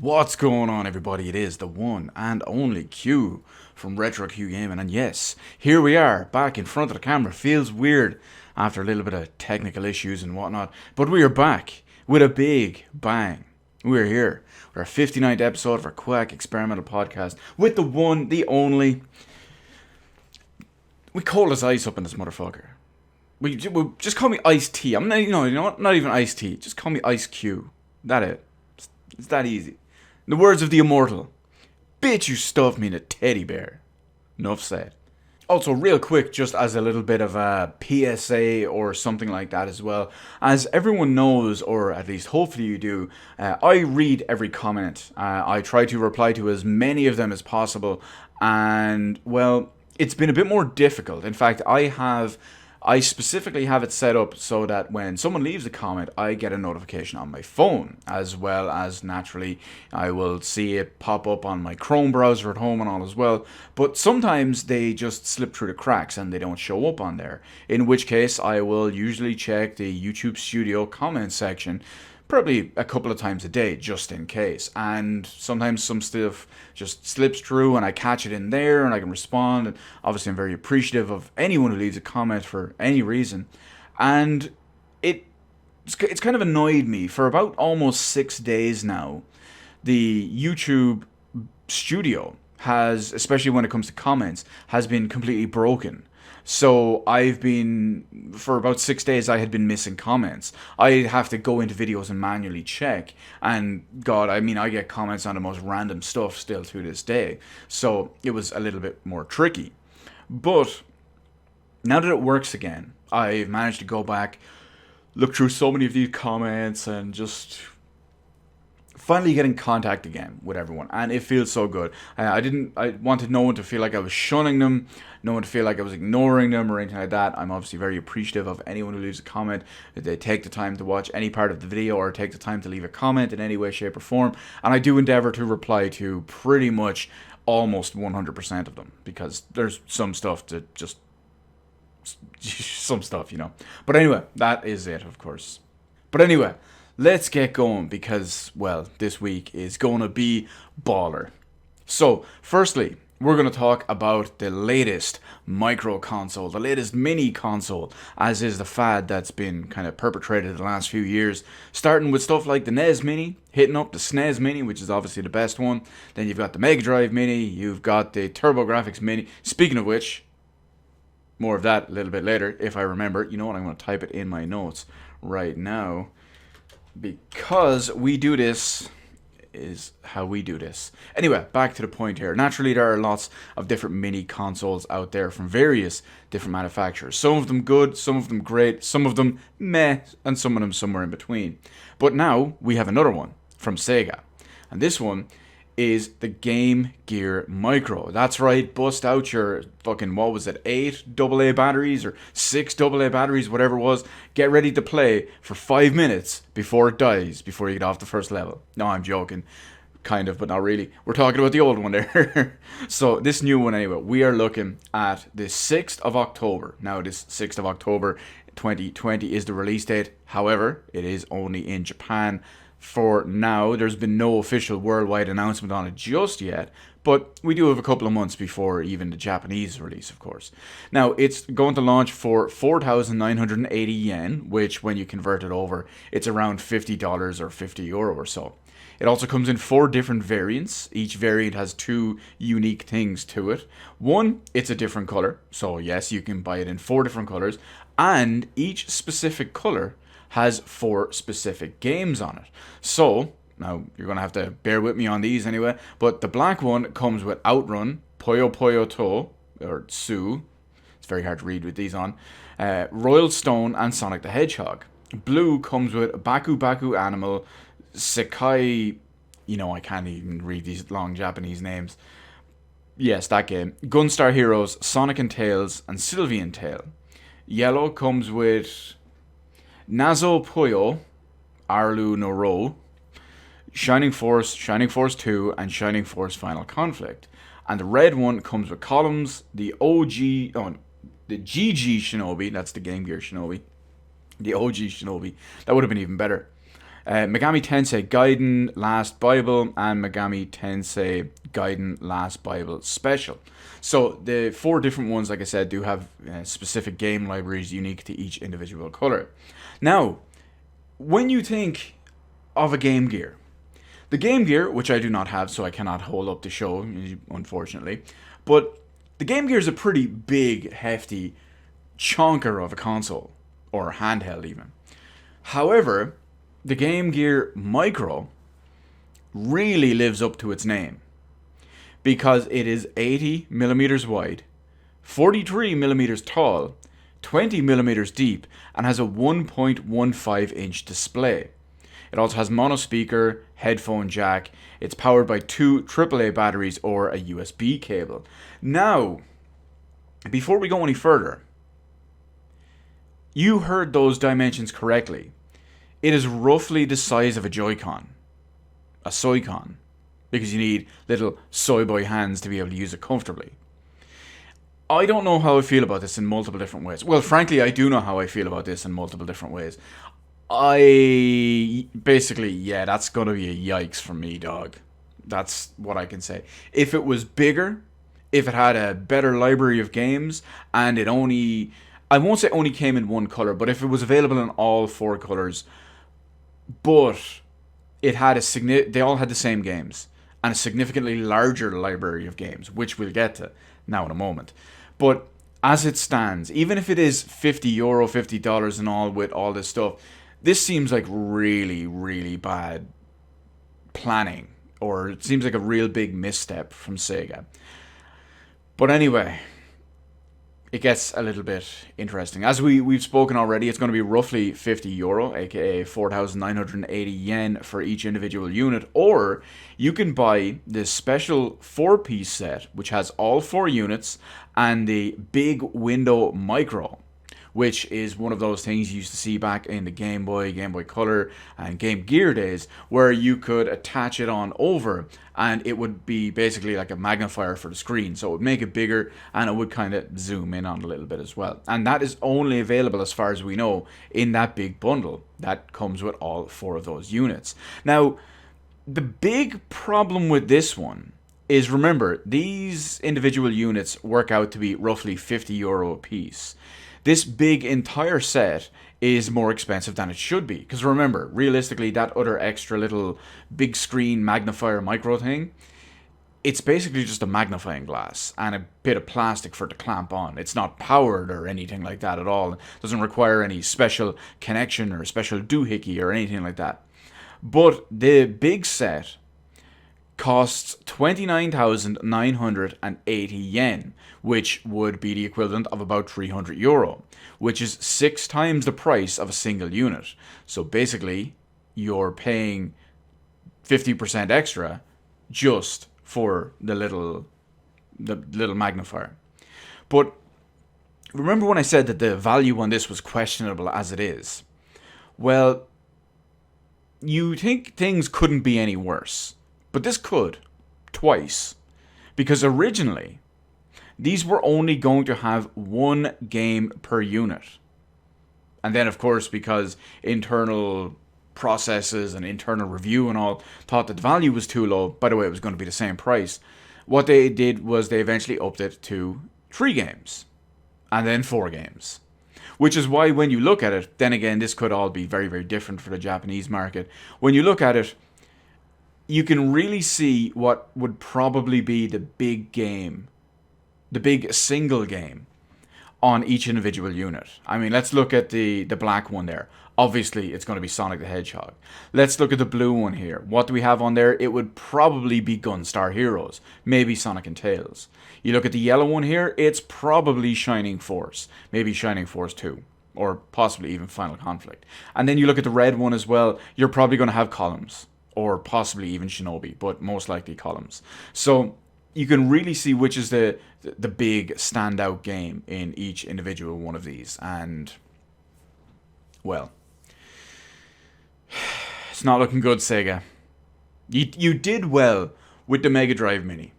What's going on, everybody? It is the one and only Q from Retro Q Gaming, and yes, here we are back in front of the camera. Feels weird after a little bit of technical issues and whatnot, but we are back with a big bang. We're here with our 59th episode of our Quack experimental podcast with the one, the only. We cold as ice up in this motherfucker. We just call me Ice T. I'm not, you know what? Not even Ice T. Just call me Ice Q. That it. It's that easy. In the words of the immortal, bitch, you stuffed me in a teddy bear. Enough said. Also, real quick, just as a little bit of a PSA or something like that as well. As everyone knows, or at least hopefully you do, I read every comment. I try to reply to as many of them as possible. And, well, it's been a bit more difficult. In fact, I specifically have it set up so that when someone leaves a comment, I get a notification on my phone, as well as naturally I will see it pop up on my Chrome browser at home and all as well. But sometimes they just slip through the cracks and they don't show up on there, in which case I will usually check the YouTube Studio comment section probably a couple of times a day, just in case. And sometimes some stuff just slips through and I catch it in there and I can respond. And obviously I'm very appreciative of anyone who leaves a comment for any reason. And it's kind of annoyed me for about almost 6 days now. The YouTube Studio has, especially when it comes to comments, has been completely broken. So for about 6 days, I had been missing comments. I'd have to go into videos and manually check. And God, I mean, I get comments on the most random stuff still to this day. So it was a little bit more tricky. But now that it works again, I've managed to go back, look through so many of these comments and just finally get in contact again with everyone, and it feels so good. I wanted no one to feel like I was shunning them, no one to feel like I was ignoring them or anything like that. I'm obviously very appreciative of anyone who leaves a comment, that they take the time to watch any part of the video or take the time to leave a comment in any way, shape or form, and I do endeavor to reply to pretty much almost 100% of them, because there's some stuff, you know. But anyway, that is it, of course. But anyway, let's get going because, well, this week is going to be baller. So, firstly, we're going to talk about the latest micro console, the latest mini console, as is the fad that's been kind of perpetrated the last few years, starting with stuff like the NES Mini, hitting up the SNES Mini, which is obviously the best one. Then you've got the Mega Drive Mini, you've got the TurboGrafx Mini. Speaking of which, more of that a little bit later, if I remember. You know what, I'm going to type it in my notes right now, because we do this is how we do this. Anyway, back to the point here. Naturally, there are lots of different mini consoles out there from various different manufacturers. Some of them good, some of them great, some of them meh, and some of them somewhere in between. But now we have another one from Sega. And this one is the Game Gear Micro. That's right, bust out your fucking, what was it, 8 AA batteries or 6 AA batteries, whatever it was. Get ready to play for 5 minutes before it dies, before you get off the first level. No, I'm joking. Kind of, but not really. We're talking about the old one there. So, this new one anyway, we are looking at the 6th of October. Now, this 6th of October 2020 is the release date. However, it is only in Japan for now. There's been no official worldwide announcement on it just yet, but we do have a couple of months before even the Japanese release, of course. Now, it's going to launch for 4,980 yen, which when you convert it over, it's around $50 or €50 or so. It also comes in 4 different variants. Each variant has 2 unique things to it. One, it's a different color, so yes, you can buy it in 4 different colors, and each specific color has 4 specific games on it. So, now you're going to have to bear with me on these anyway, but the black one comes with Outrun, Puyo Puyo To, or Tsu, it's very hard to read with these on, Royal Stone, and Sonic the Hedgehog. Blue comes with Baku Baku Animal, Sekai, I can't even read these long Japanese names. Yes, that game. Gunstar Heroes, Sonic and Tails, and Sylvian Tale. Yellow comes with Nazo Puyo, Arlu no Ro, Shining Force 2, and Shining Force Final Conflict. And the red one comes with Columns, the GG Shinobi, that's the Game Gear Shinobi, the OG Shinobi. That would have been even better. Megami Tensei Gaiden Last Bible and Megami Tensei Gaiden Last Bible Special. So the 4 different ones, like I said, do have specific game libraries unique to each individual color. Now, when you think of a Game Gear, the Game Gear, which I do not have, so I cannot hold up the show, unfortunately, but the Game Gear is a pretty big, hefty chonker of a console, or handheld even. However, the Game Gear Micro really lives up to its name, because it is 80 millimeters wide, 43 millimeters tall, 20 millimeters deep, and has a 1.15 inch display. It also has mono speaker, headphone jack. It's powered by 2 AAA batteries or a USB cable. Now, before we go any further, you heard those dimensions correctly. It is roughly the size of a Joy-Con, a Soy-Con, because you need little soy boy hands to be able to use it comfortably. I don't know how I feel about this in multiple different ways. Well, frankly, I do know how I feel about this in multiple different ways. Basically, yeah, that's gonna be a yikes for me, dog. That's what I can say. If it was bigger, if it had a better library of games, and it only, I won't say only came in one color, but if it was available in all 4 colors, but it had they all had the same games, and a significantly larger library of games, which we'll get to now in a moment. But as it stands, even if it is €50, $50 and all with all this stuff, this seems like really, really bad planning, or it seems like a real big misstep from Sega. But anyway, it gets a little bit interesting. As we've spoken already, it's going to be roughly €50, aka 4,980 yen for each individual unit, or you can buy this special 4-piece set, which has all 4 units, and the Big Window Micro, which is one of those things you used to see back in the Game Boy Color, and Game Gear days, where you could attach it on over, and it would be basically like a magnifier for the screen. So it would make it bigger, and it would kind of zoom in on it a little bit as well. And that is only available, as far as we know, in that big bundle that comes with all 4 of those units. Now, the big problem with this one is, remember, these individual units work out to be roughly €50 a piece. This big entire set is more expensive than it should be. Because remember, realistically, that other extra little big screen magnifier micro thing, it's basically just a magnifying glass and a bit of plastic for it to clamp on. It's not powered or anything like that at all. It doesn't require any special connection or special doohickey or anything like that. But the big set costs 29,980 yen, which would be the equivalent of about €300, which is 6 times the price of a single unit. So basically, you're paying 50% extra just for the little magnifier. But remember when I said that the value on this was questionable as it is? Well, you think things couldn't be any worse. But this could, twice, because originally, these were only going to have 1 game per unit. And then, of course, because internal processes and internal review and all thought that the value was too low, by the way, it was going to be the same price, what they did was they eventually upped it to 3 games, and then 4 games. Which is why when you look at it, then again, this could all be very, very different for the Japanese market. When you look at it, you can really see what would probably be the big game, the big single game on each individual unit. I mean, let's look at the black one there. Obviously, it's going to be Sonic the Hedgehog. Let's look at the blue one here. What do we have on there? It would probably be Gunstar Heroes, maybe Sonic and Tails. You look at the yellow one here, it's probably Shining Force, maybe Shining Force 2, or possibly even Final Conflict. And then you look at the red one as well, you're probably going to have Columns, or possibly even Shinobi, but most likely Columns. So you can really see which is the big standout game in each individual one of these. And, well, it's not looking good, Sega. You did well with the Mega Drive Mini.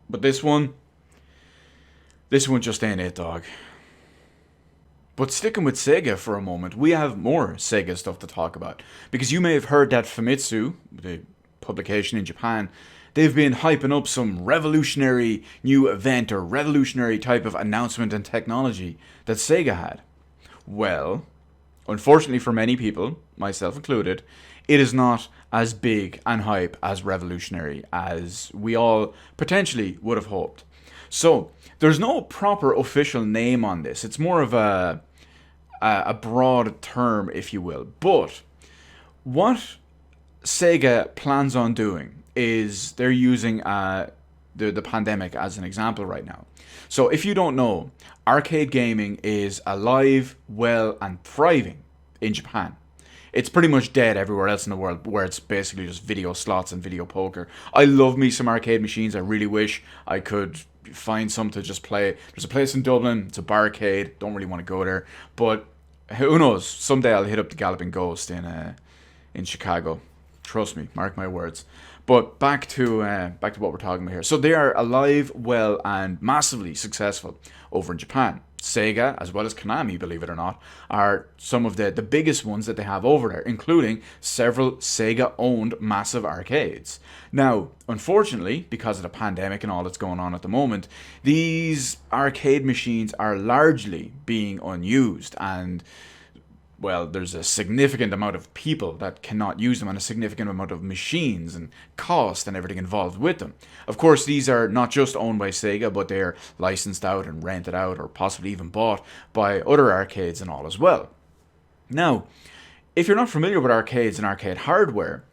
But this one just ain't it, dog. But sticking with Sega for a moment, we have more Sega stuff to talk about. Because you may have heard that Famitsu, the publication in Japan, they've been hyping up some revolutionary new event or revolutionary type of announcement and technology that Sega had. Well, unfortunately for many people, myself included, it is not as big and hype as revolutionary as we all potentially would have hoped. So, there's no proper official name on this. It's more of a broad term, if you will. But what Sega plans on doing is they're using the pandemic as an example right now. So if you don't know, arcade gaming is alive, well, and thriving in Japan. It's pretty much dead everywhere else in the world, where it's basically just video slots and video poker. I love me some arcade machines. I really wish I could find some to just play. There's a place in Dublin. It's a barcade. Don't really want to go there, but who knows? Someday I'll hit up the Galloping Ghost in Chicago. Trust me, mark my words. But back to what we're talking about here. So they are alive, well, and massively successful over in Japan. Sega, as well as Konami, believe it or not, are some of the biggest ones that they have over there, including several Sega-owned massive arcades. Now, unfortunately, because of the pandemic and all that's going on at the moment, these arcade machines are largely being unused, and well, there's a significant amount of people that cannot use them and a significant amount of machines and cost and everything involved with them. Of course, these are not just owned by Sega, but they're licensed out and rented out or possibly even bought by other arcades and all as well. Now, if you're not familiar with arcades and arcade hardware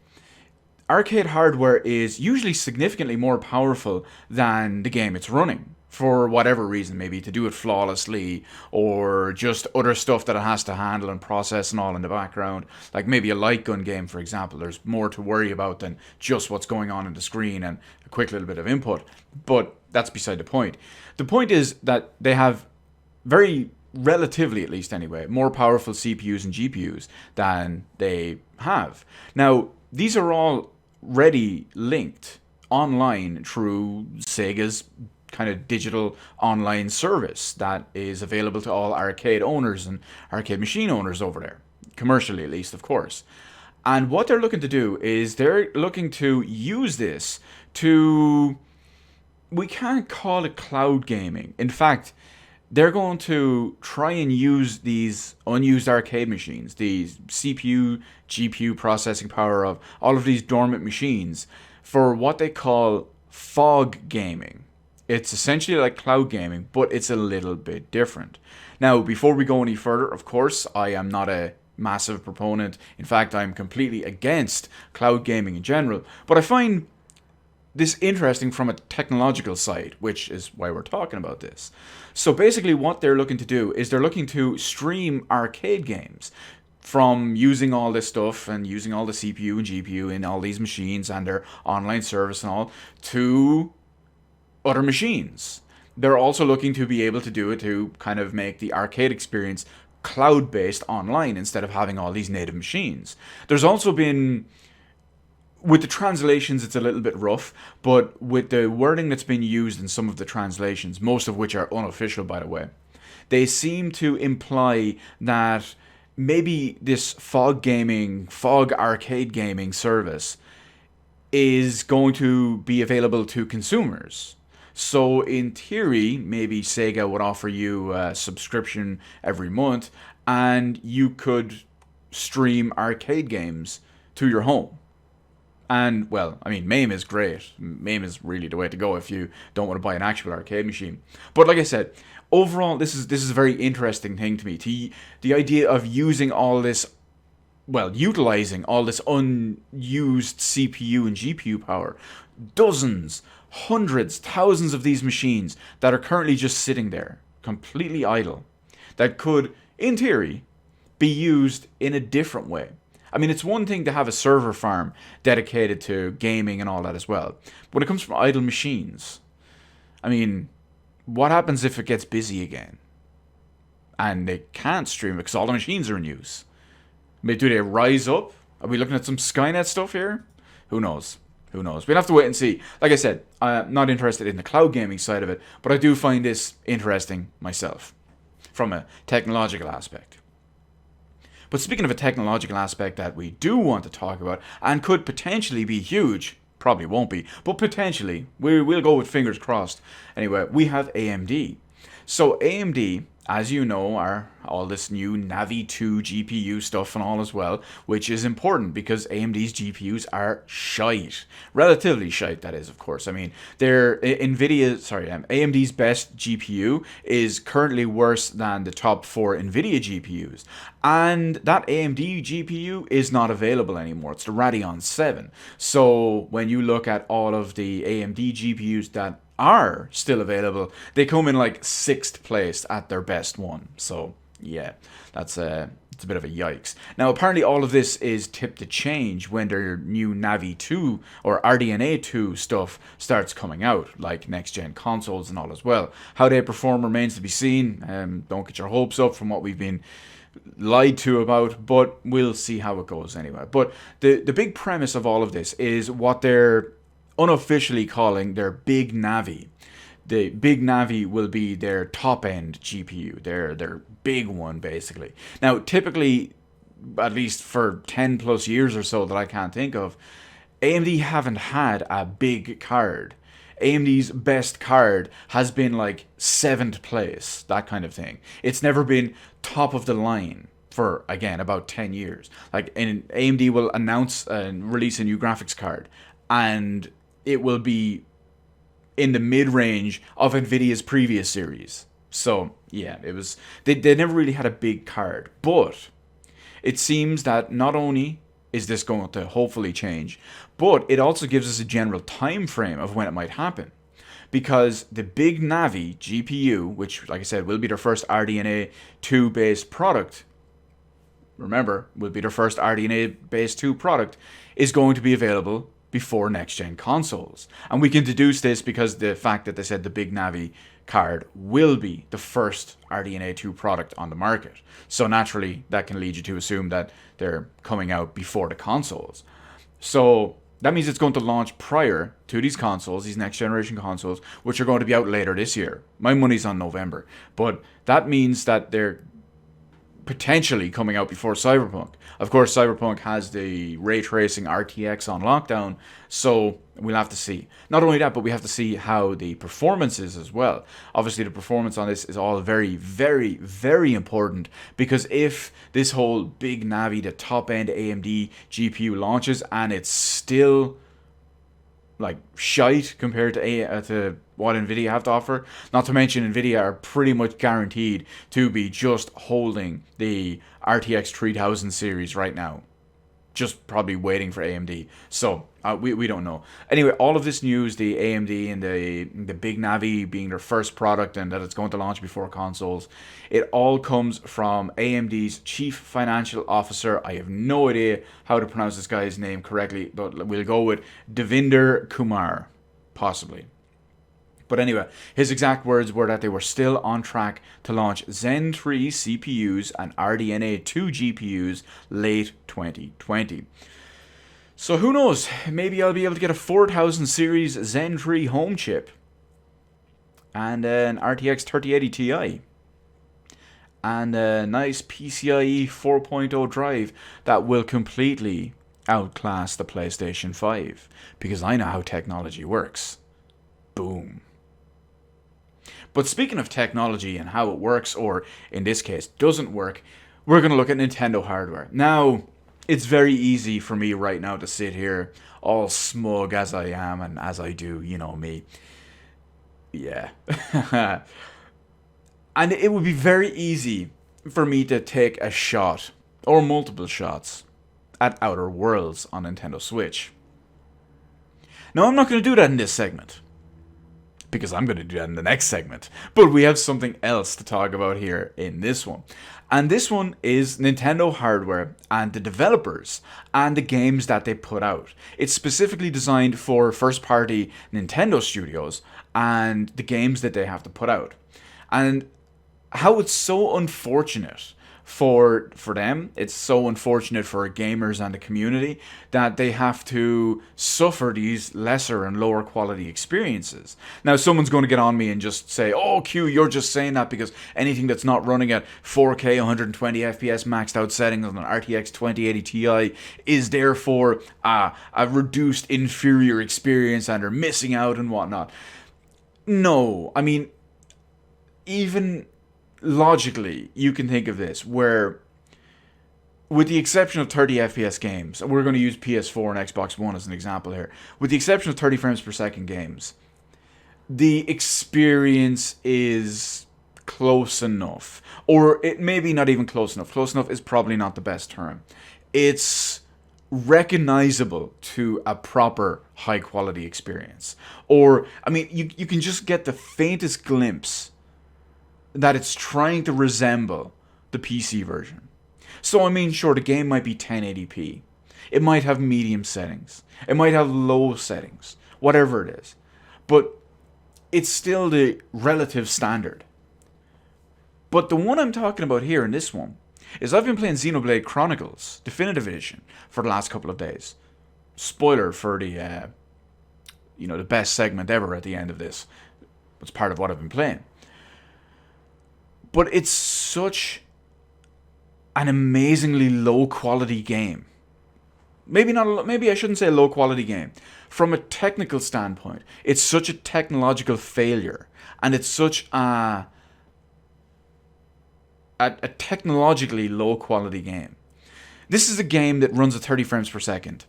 is usually significantly more powerful than the game it's running. For whatever reason, maybe to do it flawlessly, or just other stuff that it has to handle and process and all in the background. Like maybe a light gun game, for example. There's more to worry about than just what's going on in the screen and a quick little bit of input. But that's beside the point. The point is that they have very, relatively at least anyway, more powerful CPUs and GPUs than they have. Now, these are all already linked online through Sega's kind of digital online service that is available to all arcade owners and arcade machine owners over there, commercially at least, of course. And what they're looking to do is they're looking to use this to, we can't call it cloud gaming. In fact, they're going to try and use these unused arcade machines, the CPU, GPU processing power of all of these dormant machines, for what they call fog gaming. It's essentially like cloud gaming, but it's a little bit different. Now, before we go any further, of course, I am not a massive proponent. In fact, I'm completely against cloud gaming in general. But I find this interesting from a technological side, which is why we're talking about this. So basically what they're looking to do is they're looking to stream arcade games from using all this stuff and using all the CPU and GPU in all these machines and their online service and all to other machines. They're also looking to be able to do it to kind of make the arcade experience cloud-based online instead of having all these native machines. There's also been, with the translations it's a little bit rough, but with the wording that's been used in some of the translations, most of which are unofficial by the way, they seem to imply that maybe this fog arcade gaming service is going to be available to consumers. So in theory, maybe Sega would offer you a subscription every month and you could stream arcade games to your home. And, well, I mean, MAME is great. MAME is really the way to go if you don't want to buy an actual arcade machine. But like I said, overall, this is a very interesting thing to me. The idea of using all this, well, utilizing all this unused CPU and GPU power. Dozens, hundreds, thousands of these machines that are currently just sitting there, completely idle, that could, in theory, be used in a different way. I mean, it's one thing to have a server farm dedicated to gaming and all that as well. But when it comes from idle machines, I mean, what happens if it gets busy again? And they can't stream it because all the machines are in use. Do they rise up? Are we looking at some Skynet stuff here? Who knows? Who knows? We'll have to wait and see. Like I said, I'm not interested in the cloud gaming side of it, but I do find this interesting myself. from a technological aspect. But speaking of a technological aspect that we do want to talk about and could potentially be huge, probably won't be, but potentially, we'll go with fingers crossed. Anyway, we have AMD. So AMD, as you know, are all this new Navi 2 GPU stuff and all as well, which is important because AMD's GPUs are shite. Relatively shite, that is, of course. I mean, AMD's best GPU is currently worse than the top 4 NVIDIA GPUs. And that AMD GPU is not available anymore. It's the Radeon 7. So when you look at all of the AMD GPUs that are still available, they come in like 6th place at their best one. So yeah, it's a bit of a yikes. Now apparently all of this is tipped to change when their new Navi 2 or RDNA 2 stuff starts coming out, like next gen consoles and all as well. How they perform remains to be seen. Don't get your hopes up from what we've been lied to about, but we'll see how it goes anyway. But the big premise of all of this is what they're unofficially calling their Big Navi. The Big Navi will be their top-end GPU, their big one, basically. Now, typically, at least for 10 plus years or so that I can't think of, AMD haven't had a big card. AMD's best card has been like 7th place, that kind of thing. It's never been top of the line for, again, about 10 years. Like, and AMD will announce and release a new graphics card, and it will be in the mid-range of NVIDIA's previous series. So, yeah, it was they never really had a big card. But it seems that not only is this going to hopefully change, but it also gives us a general time frame of when it might happen. Because the Big Navi GPU, which, like I said, will be their first RDNA 2 based product, remember, will be their first RDNA based 2 product, is going to be available before next gen consoles. And we can deduce this because the fact that they said the Big Navi card will be the first RDNA 2 product on the market. So naturally, that can lead you to assume that they're coming out before the consoles. So that means it's going to launch prior to these consoles, these next generation consoles, which are going to be out later this year. My money's on November. But that means that they're potentially coming out before Cyberpunk. Of course, Cyberpunk has the ray tracing RTX on lockdown, so we'll have to see. Not only that, but we have to see how the performance is as well. Obviously, the performance on this is all very, very, very important, because if this whole Big Navi, the top-end AMD GPU launches, and it's still like shite compared to what NVIDIA have to offer. Not to mention NVIDIA are pretty much guaranteed to be just holding the RTX 3000 series right now. Just probably waiting for AMD. So we don't know. Anyway, all of this news, the AMD and the Big Navi being their first product and that it's going to launch before consoles, it all comes from AMD's Chief Financial Officer. I have no idea how to pronounce this guy's name correctly, but we'll go with Devinder Kumar, possibly. But anyway, his exact words were that they were still on track to launch Zen 3 CPUs and RDNA 2 GPUs late 2020. So who knows, maybe I'll be able to get a 4000 series Zen 3 home chip and an RTX 3080 Ti and a nice PCIe 4.0 drive that will completely outclass the PlayStation 5, because I know how technology works. Boom. But speaking of technology and how it works, or in this case, doesn't work, we're going to look at Nintendo hardware. Now, it's very easy for me right now to sit here, all smug as I am and as I do, you know me. Yeah. And it would be very easy for me to take a shot, or multiple shots, at Outer Worlds on Nintendo Switch. Now, I'm not going to do that in this segment, because I'm going to do that in the next segment. But we have something else to talk about here in this one. And this one is Nintendo hardware and the developers and the games that they put out. It's specifically designed for first-party Nintendo studios and the games that they have to put out. And how it's so unfortunate for them. It's so unfortunate for gamers and the community that they have to suffer these lesser and lower quality experiences. Now, someone's going to get on me and just say, "Oh, Q, you're just saying that because anything that's not running at 4K 120 FPS maxed out settings on an RTX 2080 Ti is therefore a reduced inferior experience and are missing out and whatnot." No, I mean, even logically, you can think of this where, with the exception of 30 FPS games, and we're going to use PS4 and Xbox One as an example here, with the exception of 30 frames per second games, the experience is close enough. Or it may be not even close enough. Close enough is probably not the best term. It's recognizable to a proper high quality experience. Or, I mean, you can just get the faintest glimpse that it's trying to resemble the PC version. So, I mean, sure, the game might be 1080p. It might have medium settings. It might have low settings. Whatever it is. But it's still the relative standard. But the one I'm talking about here in this one is I've been playing Xenoblade Chronicles Definitive Edition for the last couple of days. Spoiler for the, the best segment ever at the end of this. It's part of what I've been playing. But it's such an amazingly low quality game. Maybe I shouldn't say a low quality game. From a technical standpoint, it's such a technological failure, and it's such a technologically low quality game. This is a game that runs at 30 frames per second.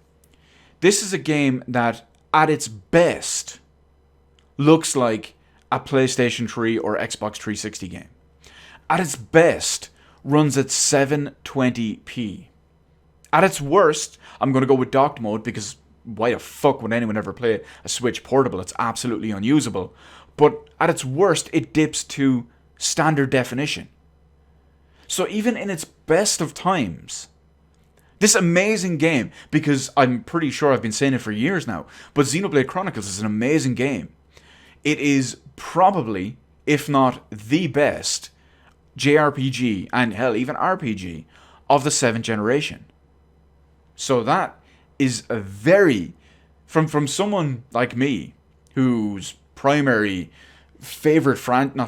This is a game that, at its best, looks like a PlayStation 3 or Xbox 360 game. At its best, runs at 720p. At its worst, I'm going to go with docked mode because why the fuck would anyone ever play a Switch portable? It's absolutely unusable. But at its worst, it dips to standard definition. So even in its best of times, this amazing game, because I'm pretty sure I've been saying it for years now, but Xenoblade Chronicles is an amazing game. It is probably, if not the best, JRPG, and hell, even RPG, of the 7th generation. So that is a very, from someone like me, whose primary favorite genre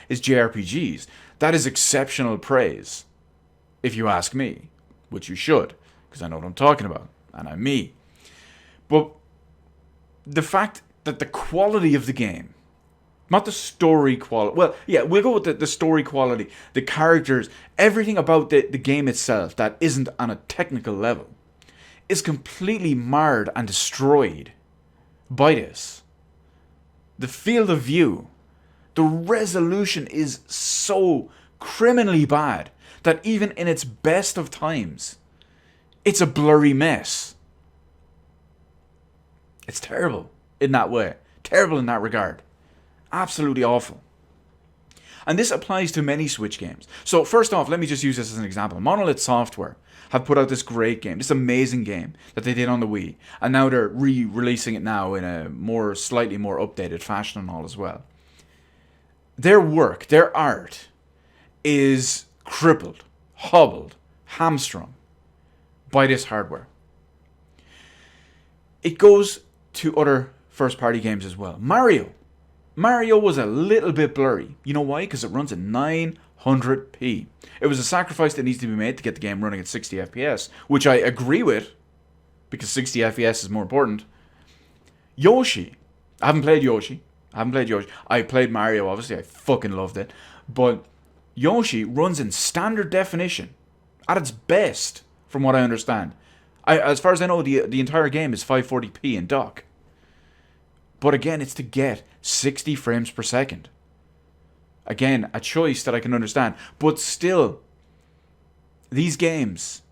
is JRPGs, that is exceptional praise, if you ask me, which you should, because I know what I'm talking about, and I'm me. But the fact that the quality of the game, not the story quality. Well, yeah, we'll go with the story quality, the characters, everything about the game itself that isn't on a technical level is completely marred and destroyed by this. The field of view, the resolution is so criminally bad that even in its best of times, it's a blurry mess. It's terrible in that way. Terrible in that regard. Absolutely awful. And this applies to many Switch games. So first off, let me just use this as an example. Monolith Software have put out this great game, this amazing game that they did on the Wii. And now they're re-releasing it now in a slightly more updated fashion and all as well. Their work, their art, is crippled, hobbled, hamstrung by this hardware. It goes to other first-party games as well. Mario was a little bit blurry. You know why? Because it runs at 900p. It was a sacrifice that needs to be made to get the game running at 60 FPS, which I agree with, because 60 FPS is more important. Yoshi. I haven't played Yoshi. I played Mario, obviously. I fucking loved it. But Yoshi runs in standard definition at its best, from what I understand. As far as I know, the entire game is 540p in dock. But again, it's to get 60 frames per second. Again, a choice that I can understand. But still, these games,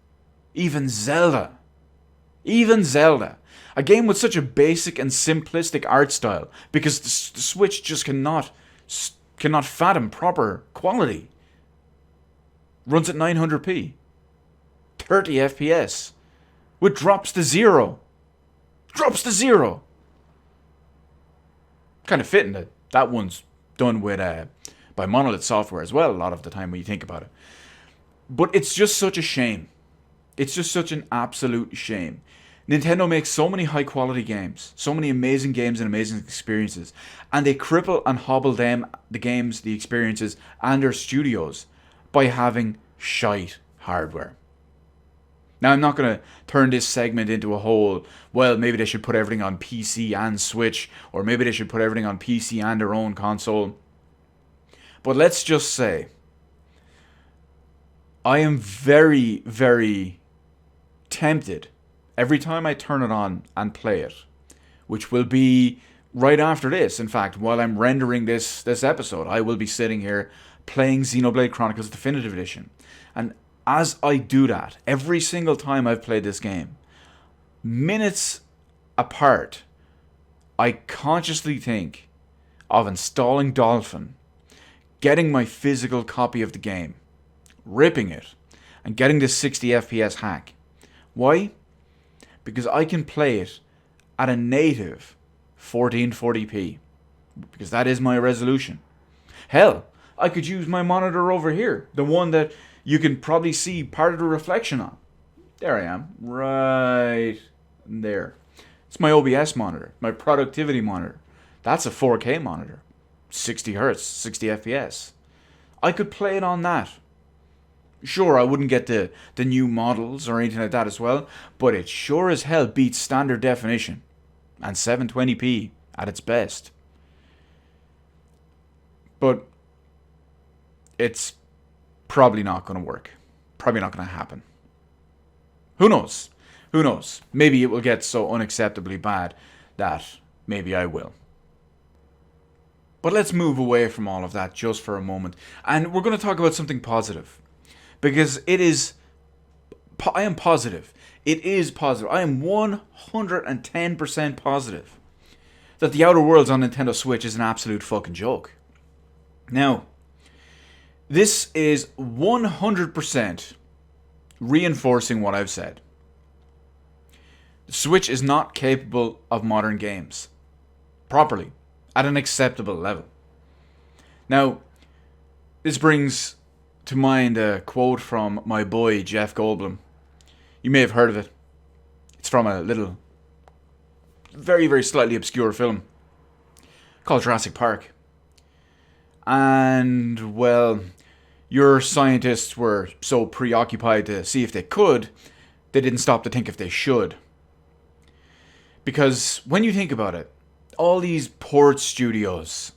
even Zelda, a game with such a basic and simplistic art style, because the Switch just cannot fathom proper quality, runs at 900p, 30 FPS, with drops to zero. Kind of fitting that one's done with by Monolith Software as well, a lot of the time when you think about it. But it's just such a shame. It's just such an absolute shame. Nintendo makes so many high quality games, so many amazing games and amazing experiences, and they cripple and hobble them, the games, the experiences, and their studios by having shite hardware. Now, I'm not going to turn this segment into a whole, well, maybe they should put everything on PC and Switch, or maybe they should put everything on PC and their own console. But let's just say, I am very, very tempted every time I turn it on and play it, which will be right after this. In fact, while I'm rendering this episode, I will be sitting here playing Xenoblade Chronicles Definitive Edition. And as I do that, every single time I've played this game, minutes apart, I consciously think of installing Dolphin, getting my physical copy of the game, ripping it, and getting this 60 FPS hack. Why? Because I can play it at a native 1440p. Because that is my resolution. Hell, I could use my monitor over here, the one that you can probably see part of the reflection on. There I am, right there. It's my OBS monitor, my productivity monitor. That's a 4K monitor, 60 Hz, 60 FPS. I could play it on that. Sure, I wouldn't get the new models or anything like that as well, but it sure as hell beats standard definition and 720p at its best. But it's probably not going to work. Probably not going to happen. Who knows? Who knows? Maybe it will get so unacceptably bad that maybe I will. But let's move away from all of that just for a moment. And we're going to talk about something positive. Because it is... I am positive. It is positive. I am 110% positive that The Outer Worlds on Nintendo Switch is an absolute fucking joke. Now, this is 100% reinforcing what I've said. The Switch is not capable of modern games properly, at an acceptable level. Now, this brings to mind a quote from my boy Jeff Goldblum. You may have heard of it. It's from a little, very, very slightly obscure film called Jurassic Park. And, well, your scientists were so preoccupied to see if they could, they didn't stop to think if they should. Because when you think about it, all these port studios,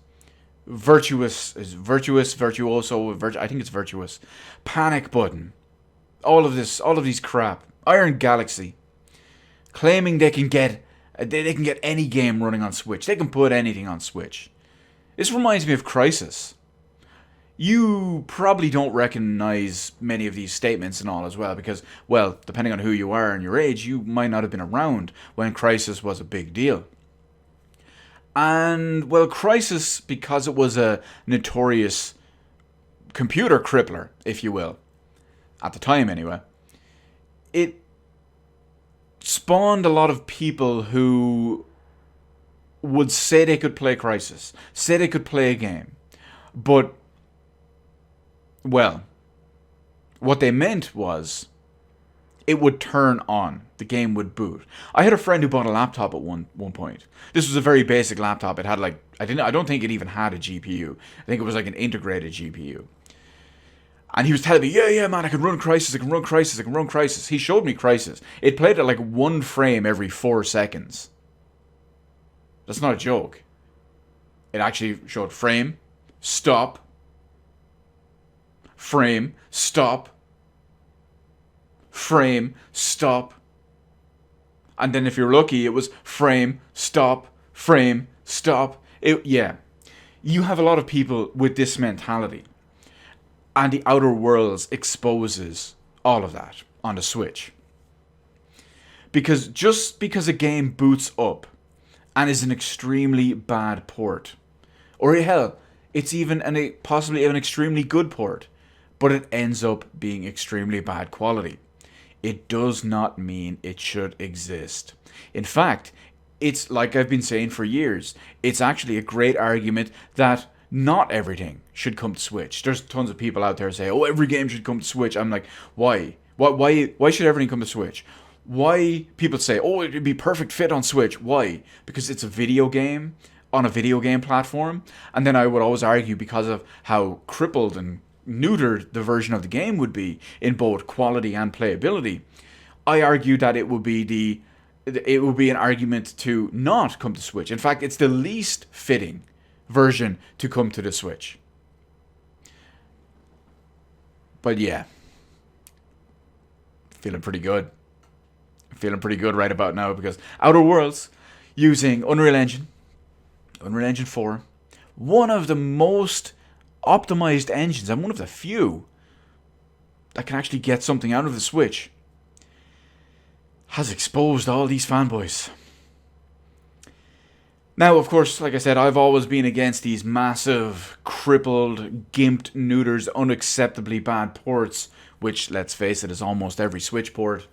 Virtuoso, I think it's Virtuous, Panic Button, all of these crap, Iron Galaxy, claiming they can get any game running on Switch. They can put anything on Switch. This reminds me of Crysis. You probably don't recognize many of these statements and all as well because, well, depending on who you are and your age, you might not have been around when Crysis was a big deal. And, well, Crysis, because it was a notorious computer crippler, if you will, at the time anyway, it spawned a lot of people who would say they could play Crysis, say they could play a game, but, well, what they meant was it would turn on. The game would boot. I had a friend who bought a laptop at one point. This was a very basic laptop. It had I don't think it even had a GPU. I think it was like an integrated GPU. And he was telling me, yeah, man, I can run Crysis. He showed me Crysis. It played at like 1 frame every 4 seconds. That's not a joke. It actually showed frame, stop, frame, stop, frame, stop. And then if you're lucky, it was frame, stop, frame, stop. Yeah. You have a lot of people with this mentality. And The Outer Worlds exposes all of that on the Switch. Because just because a game boots up and is an extremely bad port, or hell, it's even possibly an extremely good port, but it ends up being extremely bad quality, it does not mean it should exist. In fact, it's like I've been saying for years, it's actually a great argument that not everything should come to Switch. There's tons of people out there say, "Oh, every game should come to Switch." I'm like, why? Why should everything come to Switch? Why people say, "Oh, it'd be perfect fit on Switch"? Why? Because it's a video game on a video game platform. And then I would always argue because of how crippled and neutered the version of the game would be in both quality and playability. I argue that it would be an argument to not come to Switch. In fact, it's the least fitting version to come to the Switch. But yeah, feeling pretty good. Feeling pretty good right about now because Outer Worlds, using Unreal Engine 4, one of the most optimized engines and one of the few that can actually get something out of the Switch, has exposed all these fanboys. Now, of course, like I said, I've always been against these massive, crippled, gimped, neuters, unacceptably bad ports, which, let's face it, is almost every Switch port.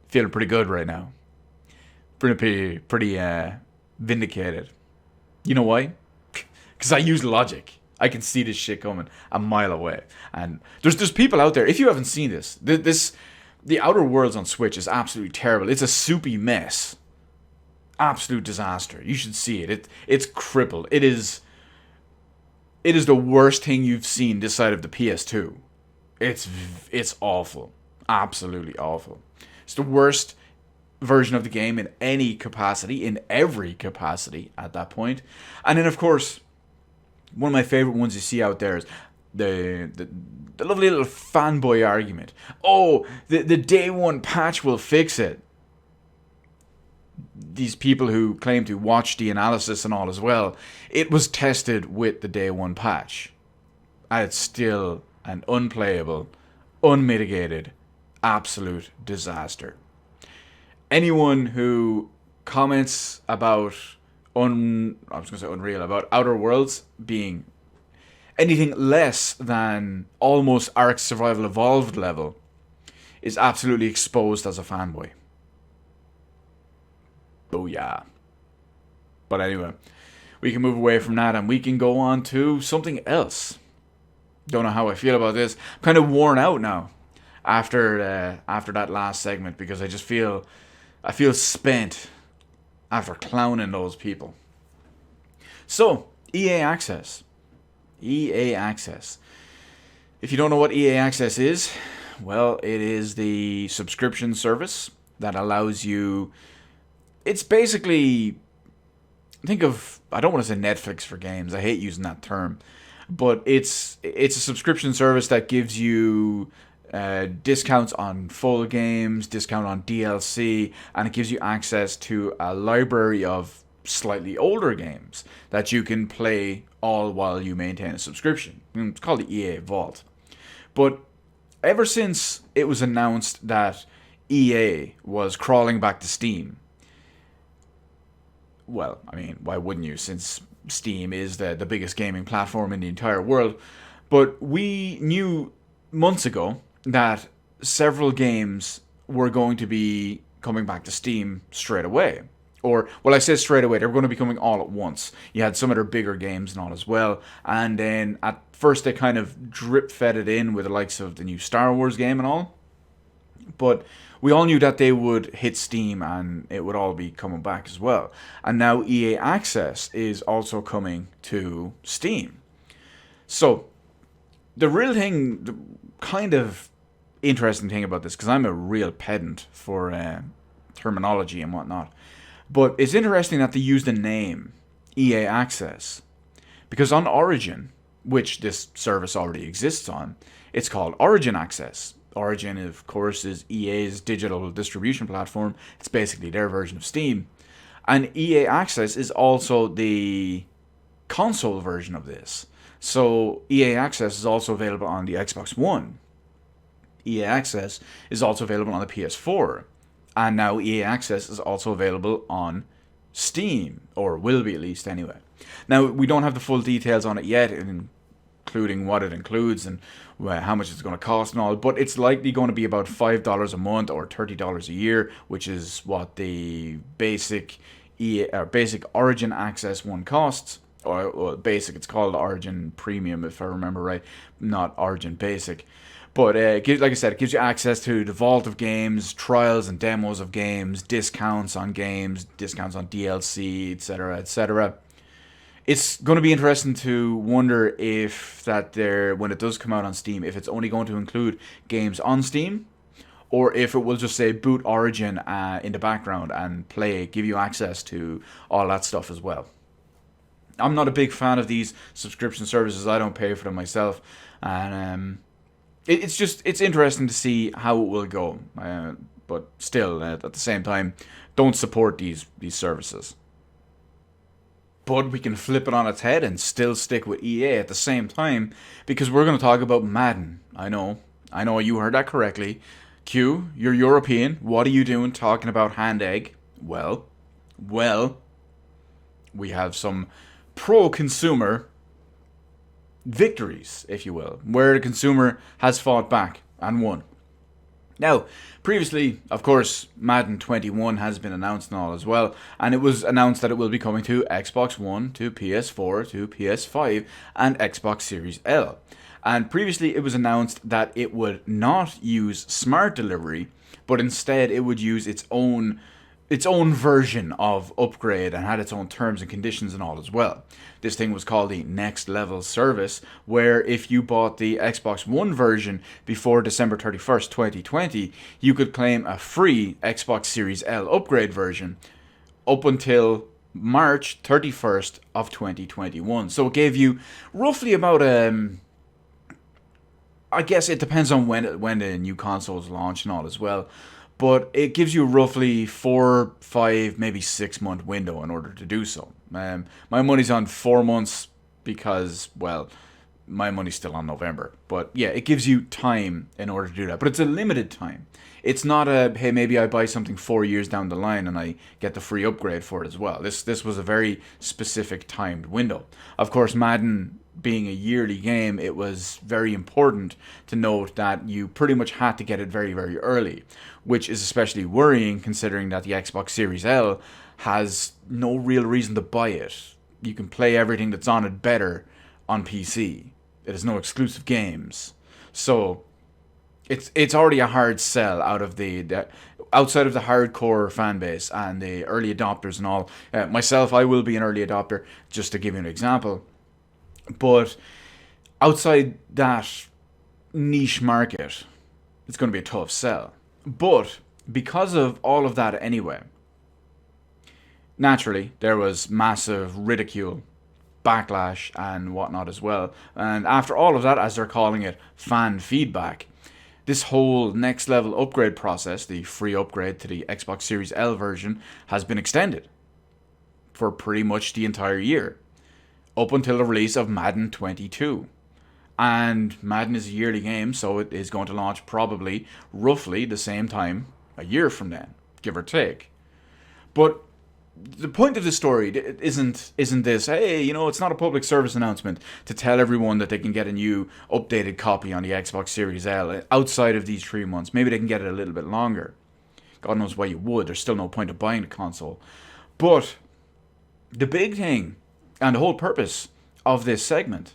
Feeling pretty good right now. Pretty vindicated. You know why? Because I use logic. I can see this shit coming a mile away. And there's people out there, if you haven't seen this, the Outer Worlds on Switch is absolutely terrible. It's a soupy mess. Absolute disaster. You should see it. It's crippled. It is the worst thing you've seen this side of the PS2. It's awful. Absolutely awful. It's the worst version of the game in any capacity, in every capacity at that point. And then, of course, one of my favorite ones you see out there is the lovely little fanboy argument. Oh, the day one patch will fix it. These people who claim to watch the analysis and all as well, it was tested with the day one patch. And it's still an unplayable, unmitigated, absolute disaster. Anyone who comments about about Outer Worlds being anything less than almost Ark Survival Evolved level is absolutely exposed as a fanboy. Booyah. But anyway, we can move away from that and we can go on to something else. Don't know how I feel about this. I'm kind of worn out now after that last segment because I feel spent after clowning those people. So, EA Access. EA Access. If you don't know what EA Access is, well, it is the subscription service that allows you... It's basically... I don't want to say Netflix for games. I hate using that term. But it's a subscription service that gives you discounts on full games, discount on DLC, and it gives you access to a library of slightly older games that you can play all while you maintain a subscription. It's called the EA Vault. But ever since it was announced that EA was crawling back to Steam, well, I mean, why wouldn't you, since Steam is the biggest gaming platform in the entire world. But we knew months ago that several games were going to be coming back to Steam straight away. Or, well, I say straight away, they were going to be coming all at once. You had some of their bigger games and all as well. And then at first they kind of drip-fed it in with the likes of the new Star Wars game and all. But we all knew that they would hit Steam and it would all be coming back as well. And now EA Access is also coming to Steam. So, the real thing, the kind of interesting thing about this, because I'm a real pedant for terminology and whatnot, but it's interesting that they use the name EA Access. Because on Origin, which this service already exists on, it's called Origin Access. Origin, of course, is EA's digital distribution platform. It's basically their version of Steam. And EA Access is also the console version of this. So EA Access is also available on the Xbox One. EA Access is also available on the PS4. And now EA Access is also available on Steam, or will be at least anyway. Now, we don't have the full details on it yet, including what it includes and how much it's going to cost and all, but it's likely going to be about $5 a month or $30 a year, which is what the basic basic Origin Access 1 costs. Or basic, it's called Origin Premium if I remember right, not Origin Basic. But like I said, it gives you access to the vault of games, trials and demos of games, discounts on games, discounts on DLC, etc., etc. It's going to be interesting to wonder if when it does come out on Steam, if it's only going to include games on Steam, or if it will just say boot Origin in the background and give you access to all that stuff as well. I'm not a big fan of these subscription services. I don't pay for them myself, and it's interesting to see how it will go. But still, at the same time, don't support these services. But we can flip it on its head and still stick with EA at the same time, because we're going to talk about Madden. I know, you heard that correctly. Q, you're European. What are you doing talking about hand egg? Well, we have some pro-consumer victories, if you will, where the consumer has fought back and won. Now, previously, of course, Madden 21 has been announced and all as well, and it was announced that it will be coming to Xbox One, to PS4, to PS5, and Xbox Series L. And previously, it was announced that it would not use smart delivery, but instead it would use its own version of upgrade and had its own terms and conditions and all as well. This thing was called the Next Level service, where if you bought the Xbox One version before December 31st, 2020, you could claim a free Xbox Series L upgrade version up until March 31st of 2021. So it gave you roughly about I guess it depends on when the new consoles launch and all as well. But it gives you roughly 4, 5, maybe 6 month window in order to do so. My money's on 4 months because, well, my money's still on November. But yeah, it gives you time in order to do that. But it's a limited time. It's not hey, maybe I buy something 4 years down the line and I get the free upgrade for it as well. This was a very specific timed window. Of course, Madden being a yearly game, it was very important to note that you pretty much had to get it very, very early, which is especially worrying considering that the Xbox Series L has no real reason to buy it. You can play everything that's on it better on PC. It has no exclusive games. So it's already a hard sell out of outside of the hardcore fan base and the early adopters and all. Myself, I will be an early adopter, just to give you an example. But outside that niche market, it's going to be a tough sell. But because of all of that anyway, naturally, there was massive ridicule, backlash, and whatnot as well. And after all of that, as they're calling it, fan feedback, this whole next level upgrade process, the free upgrade to the Xbox Series L version, has been extended for pretty much the entire year, up until the release of Madden 22. And Madden is a yearly game, so it is going to launch probably roughly the same time a year from then, give or take. But the point of this story isn't this, hey, it's not a public service announcement to tell everyone that they can get a new updated copy on the Xbox Series L outside of these 3 months. Maybe they can get it a little bit longer. God knows why you would. There's still no point of buying the console. But the big thing and the whole purpose of this segment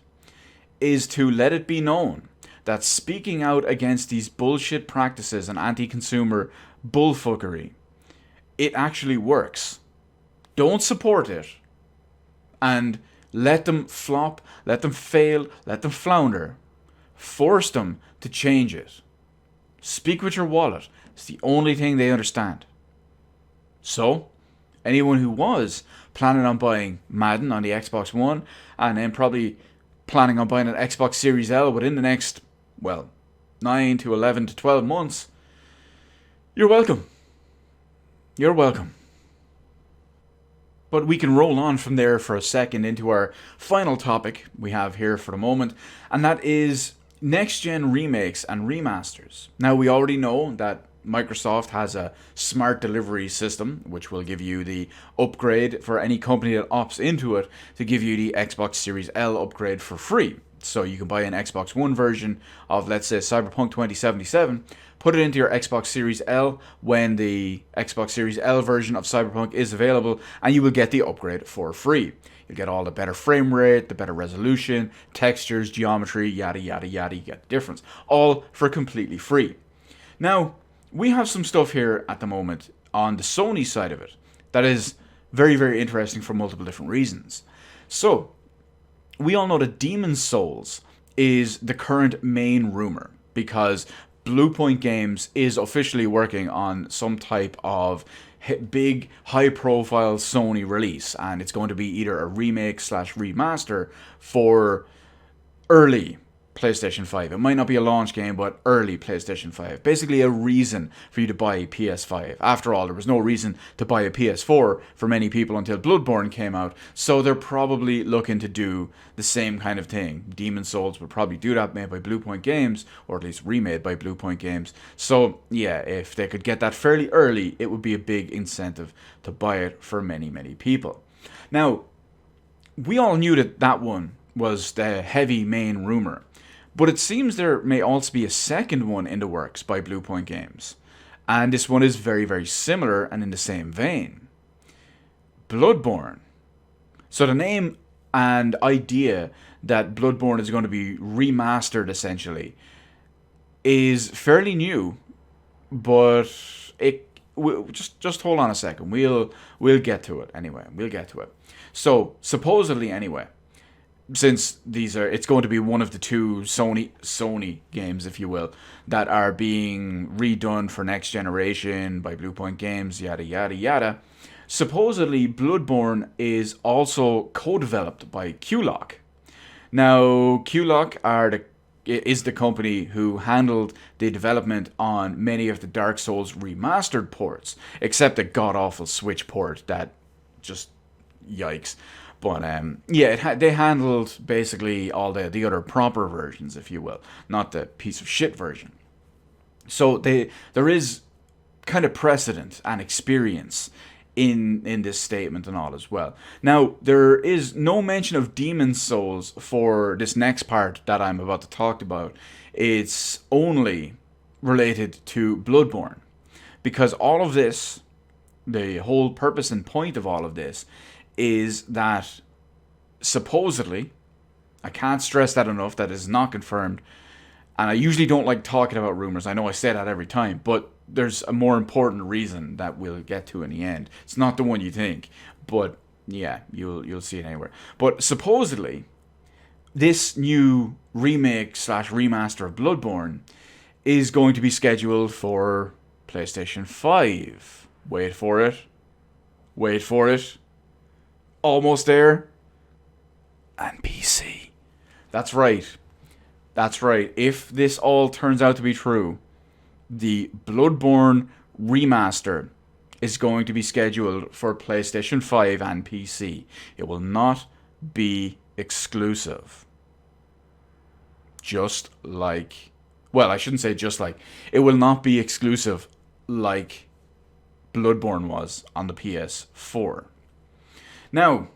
is to let it be known that speaking out against these bullshit practices and anti-consumer bullfuckery, it actually works. Don't support it. And let them flop, let them fail, let them flounder. Force them to change it. Speak with your wallet. It's the only thing they understand. So, anyone who was planning on buying Madden on the Xbox One and then probably planning on buying an Xbox Series L within the next, 9 to 11 to 12 months, you're welcome. You're welcome. But we can roll on from there for a second into our final topic we have here for the moment, and that is next-gen remakes and remasters. Now, we already know that Microsoft has a smart delivery system, which will give you the upgrade for any company that opts into it to give you the Xbox Series L upgrade for free. So you can buy an Xbox One version of, let's say, Cyberpunk 2077, put it into your Xbox Series L when the Xbox Series L version of Cyberpunk is available, and you will get the upgrade for free. You'll get all the better frame rate, the better resolution, textures, geometry, yada yada yada. You get the difference. All for completely free. Now, we have some stuff here at the moment on the Sony side of it that is very, very interesting for multiple different reasons. So, we all know that Demon's Souls is the current main rumor because Bluepoint Games is officially working on some type of big, high-profile Sony release, and it's going to be either a remake slash remaster for early PlayStation 5. It might not be a launch game, but early PlayStation 5. Basically a reason for you to buy a PS5. After all, there was no reason to buy a PS4 for many people until Bloodborne came out, so they're probably looking to do the same kind of thing. Demon's Souls would probably do that, made by Bluepoint Games, or at least remade by Bluepoint Games. So yeah, if they could get that fairly early, it would be a big incentive to buy it for many, many people. Now, we all knew that that one was the heavy main rumor. But it seems there may also be a second one in the works by Bluepoint Games. And this one is very, very similar and in the same vein. Bloodborne. So the name and idea that Bloodborne is going to be remastered essentially is fairly new, but just hold on a second. We'll get to it anyway. We'll get to it. So supposedly anyway, since it's going to be one of the two Sony games, if you will, that are being redone for next generation by Bluepoint Games, yada yada yada. Supposedly, Bloodborne is also co-developed by QLock. Now, QLock is the company who handled the development on many of the Dark Souls remastered ports, except the god-awful Switch port that just yikes. But they handled basically all the other proper versions, if you will, not the piece of shit version. So there is kind of precedent and experience in this statement and all as well. Now, there is no mention of Demon's Souls for this next part that I'm about to talk about. It's only related to Bloodborne, because all of this, the whole purpose and point of all of this, is that supposedly, I can't stress that enough, that is not confirmed, and I usually don't like talking about rumors, I know I say that every time, but there's a more important reason that we'll get to in the end. It's not the one you think, but yeah, you'll see it anywhere. But supposedly, this new remake slash remaster of Bloodborne is going to be scheduled for PlayStation 5. Wait for it. Wait for it. Almost there. And PC. That's right. That's right. If this all turns out to be true, the Bloodborne remaster is going to be scheduled for PlayStation 5 and PC. It will not be exclusive. Just like... Well, I shouldn't say just like. It will not be exclusive like Bloodborne was on the PS4. Now,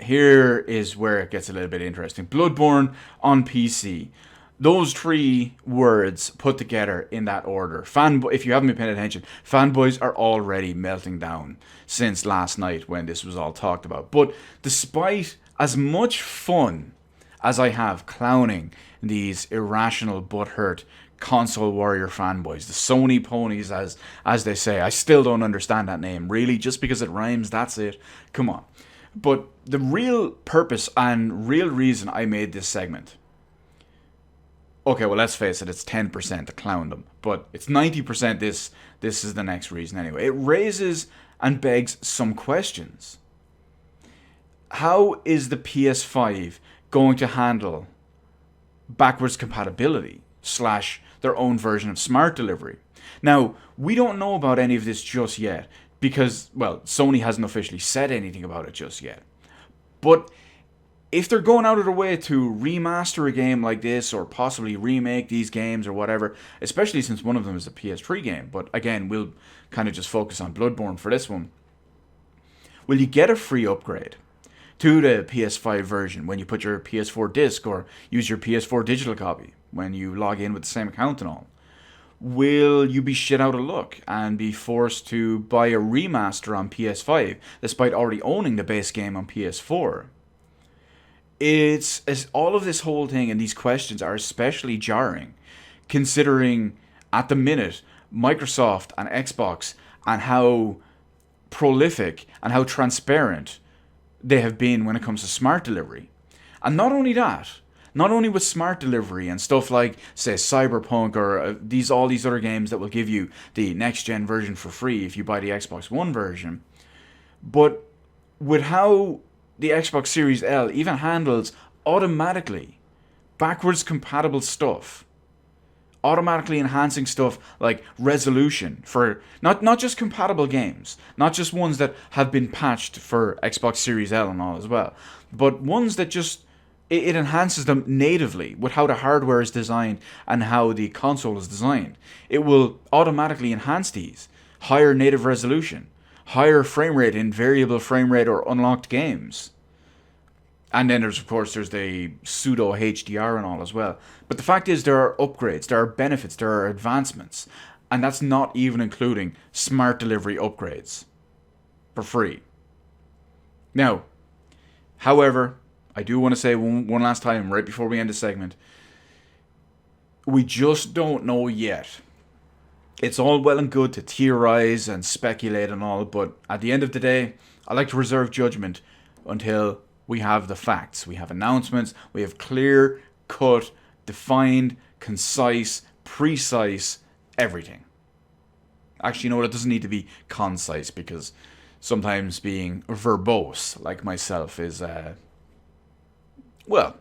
here is where it gets a little bit interesting. Bloodborne on PC. Those three words put together in that order. If you haven't been paying attention, fanboys are already melting down since last night when this was all talked about. But despite as much fun as I have clowning these irrational butthurt console warrior fanboys, the Sony ponies as they say, I still don't understand that name. Really? Just because it rhymes, that's it? Come on. But the real purpose and real reason I made this segment, okay, well, let's face it, it's 10% to clown them, but it's 90% this is the next reason anyway. It raises and begs some questions. How is the PS5 going to handle backwards compatibility / their own version of smart delivery? Now, we don't know about any of this just yet because, well, Sony hasn't officially said anything about it just yet. But if they're going out of their way to remaster a game like this or possibly remake these games or whatever, especially since one of them is a PS3 game, but again, we'll kind of just focus on Bloodborne for this one. Will you get a free upgrade? to the PS5 version when you put your PS4 disc or use your PS4 digital copy when you log in with the same account and all? Will you be shit out of luck and be forced to buy a remaster on PS5 despite already owning the base game on PS4? It's all of this whole thing and these questions are especially jarring, considering at the minute Microsoft and Xbox and how prolific and how transparent they have been when it comes to smart delivery. And not only that, not only with smart delivery and stuff like, say, Cyberpunk or all these other games that will give you the next gen version for free if you buy the Xbox One version, but with how the Xbox Series L even handles automatically backwards compatible stuff, automatically enhancing stuff like resolution for not just compatible games, not just ones that have been patched for Xbox Series L and all as well, but ones that just it enhances them natively with how the hardware is designed and how the console is designed. It will automatically enhance these. Higher native resolution, higher frame rate in variable frame rate or unlocked games. And then there's the pseudo HDR and all as well. But the fact is there are upgrades, there are benefits, there are advancements. And that's not even including smart delivery upgrades for free. Now, however, I do want to say one last time, right before we end the segment, we just don't know yet. It's all well and good to theorize and speculate and all, but at the end of the day, I like to reserve judgment until we have the facts. We have announcements, we have clear, cut, defined, concise, precise, everything. Actually, you know what? It doesn't need to be concise because sometimes being verbose, like myself, is well,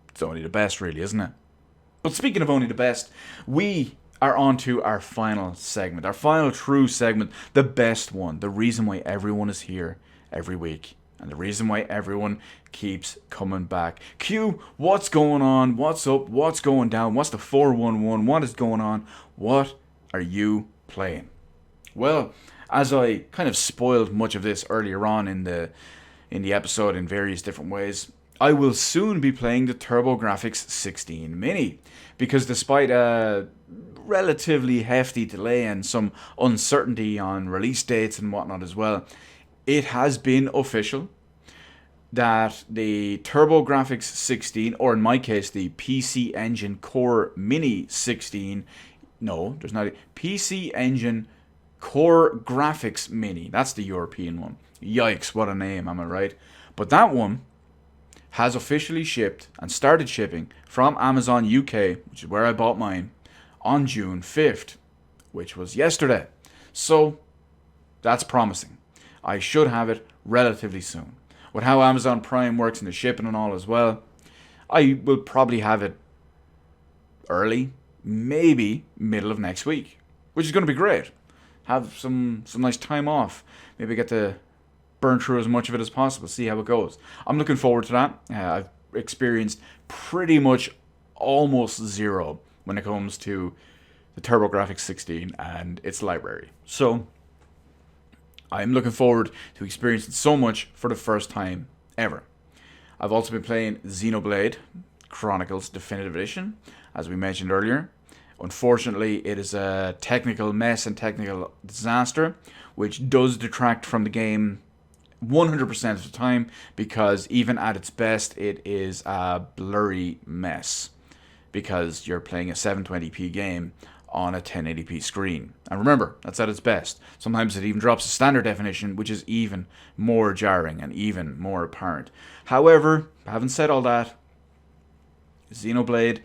it's only the best, really, isn't it? But speaking of only the best, we are on to our final segment, our final true segment, the best one, the reason why everyone is here every week, and the reason why everyone keeps coming back. Q, what's going on? What's up? What's going down? What's the 411? What is going on? What are you playing? Well, as I kind of spoiled much of this earlier on in the episode in various different ways, I will soon be playing the TurboGrafx 16 Mini, because despite a relatively hefty delay and some uncertainty on release dates and whatnot as well, it has been official that the TurboGrafx 16, or in my case the PC Engine Core Mini 16, no, there's not a PC Engine Core Graphics Mini, that's the European one. Yikes, what a name, am I right? But that one has officially shipped and started shipping from Amazon UK, which is where I bought mine, on June 5th, which was yesterday. So that's promising. I should have it relatively soon. With how Amazon Prime works in the shipping and all as well, I will probably have it early, maybe middle of next week, which is going to be great. Have some nice time off. Maybe get to burn through as much of it as possible, see how it goes. I'm looking forward to that. I've experienced pretty much almost zero when it comes to the TurboGrafx 16 and its library. So I'm looking forward to experiencing so much for the first time ever. I've also been playing Xenoblade Chronicles Definitive Edition, as we mentioned earlier. Unfortunately, it is a technical mess and technical disaster, which does detract from the game 100% of the time, because even at its best, it is a blurry mess, because you're playing a 720p game on a 1080p screen. And remember, that's at its best. Sometimes it even drops to standard definition, which is even more jarring and even more apparent. However, having said all that, Xenoblade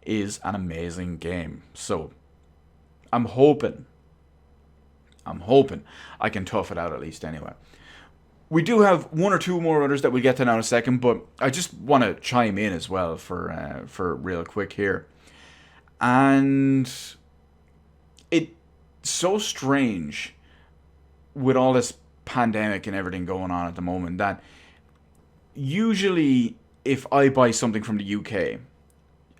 is an amazing game. So I'm hoping I can tough it out at least anyway. We do have one or two more others that we'll get to now in a second, but I just want to chime in as well for real quick here. And it's so strange with all this pandemic and everything going on at the moment that usually if I buy something from the UK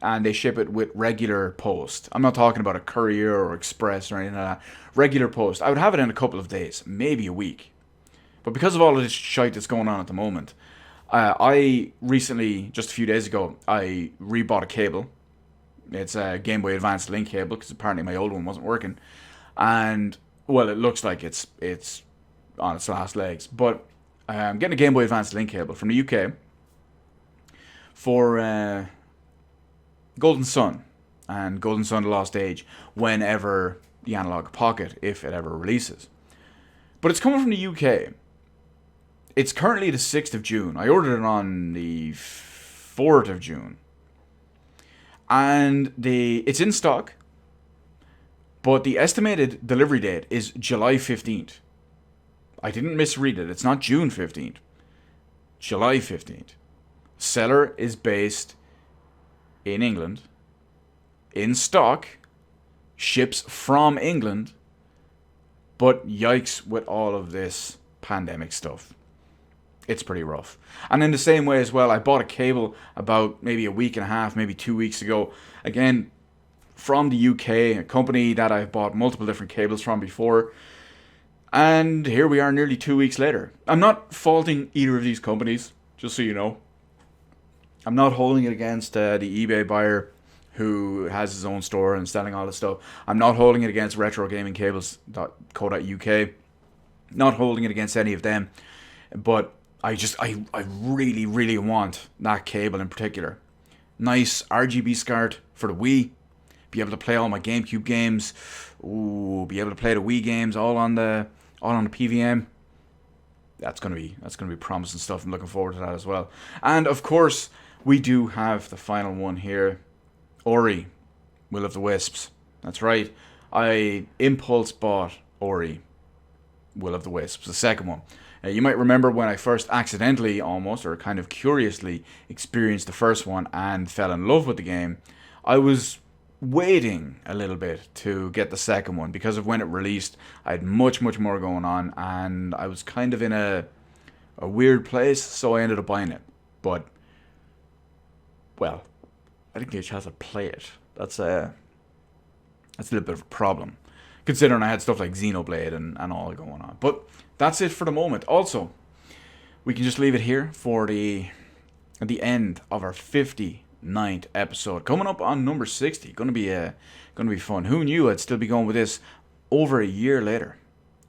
and they ship it with regular post, I'm not talking about a courier or express or anything like that, regular post, I would have it in a couple of days, maybe a week. But because of all of this shite that's going on at the moment, I recently, just a few days ago, I rebought a cable. It's a Game Boy Advance link cable because apparently my old one wasn't working, and well, it looks like it's on its last legs. But I'm getting a Game Boy Advance link cable from the UK for Golden Sun and Golden Sun: The Lost Age whenever the Analog Pocket, if it ever releases. But it's coming from the UK. It's currently the 6th of June. I ordered it on the 4th of June. And it's in stock, but the estimated delivery date is July 15th. I didn't misread it. It's not June 15th. July 15th. Seller is based in England. In stock. Ships from England. But yikes with all of this pandemic stuff. It's pretty rough. And in the same way as well, I bought a cable about maybe a week and a half, maybe 2 weeks ago. Again, from the UK, a company that I've bought multiple different cables from before. And here we are nearly 2 weeks later. I'm not faulting either of these companies, just so you know. I'm not holding it against the eBay buyer who has his own store and selling all this stuff. I'm not holding it against retrogamingcables.co.uk. Not holding it against any of them. But I really, really want that cable in particular. Nice RGB SCART for the Wii. Be able to play all my GameCube games. Ooh, be able to play the Wii games all on the PVM. That's gonna be promising stuff. I'm looking forward to that as well. And of course, we do have the final one here. Ori, Will of the Wisps. That's right. I impulse bought Ori, Will of the Wisps, the second one. You might remember when I first accidentally almost, or kind of curiously, experienced the first one and fell in love with the game. I was waiting a little bit to get the second one because of when it released. I had much more going on and I was kind of in a weird place, so I ended up buying it. But, well, I didn't get a chance to play it. That's a little bit of a problem, considering I had stuff like Xenoblade and all going on. But that's it for the moment. Also, we can just leave it here for the end of our 59th episode. Coming up on number 60. Gonna be fun. Who knew I'd still be going with this over a year later?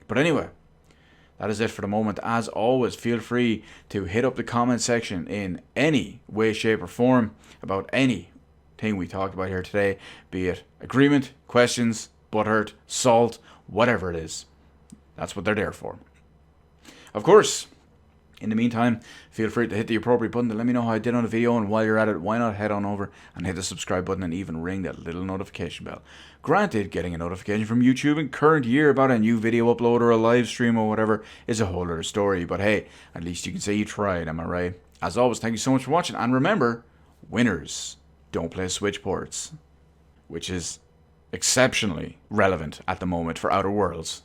But anyway, that is it for the moment. As always, feel free to hit up the comment section in any way, shape, or form about anything we talked about here today, be it agreement, questions, butthurt, salt, whatever it is. That's what they're there for. Of course, in the meantime, feel free to hit the appropriate button to let me know how I did on the video, and while you're at it, why not head on over and hit the subscribe button and even ring that little notification bell. Granted, getting a notification from YouTube in current year about a new video upload or a live stream or whatever is a whole other story, but hey, at least you can say you tried, am I right? As always, thank you so much for watching, and remember, winners don't play Switch ports, which is exceptionally relevant at the moment for Outer Worlds.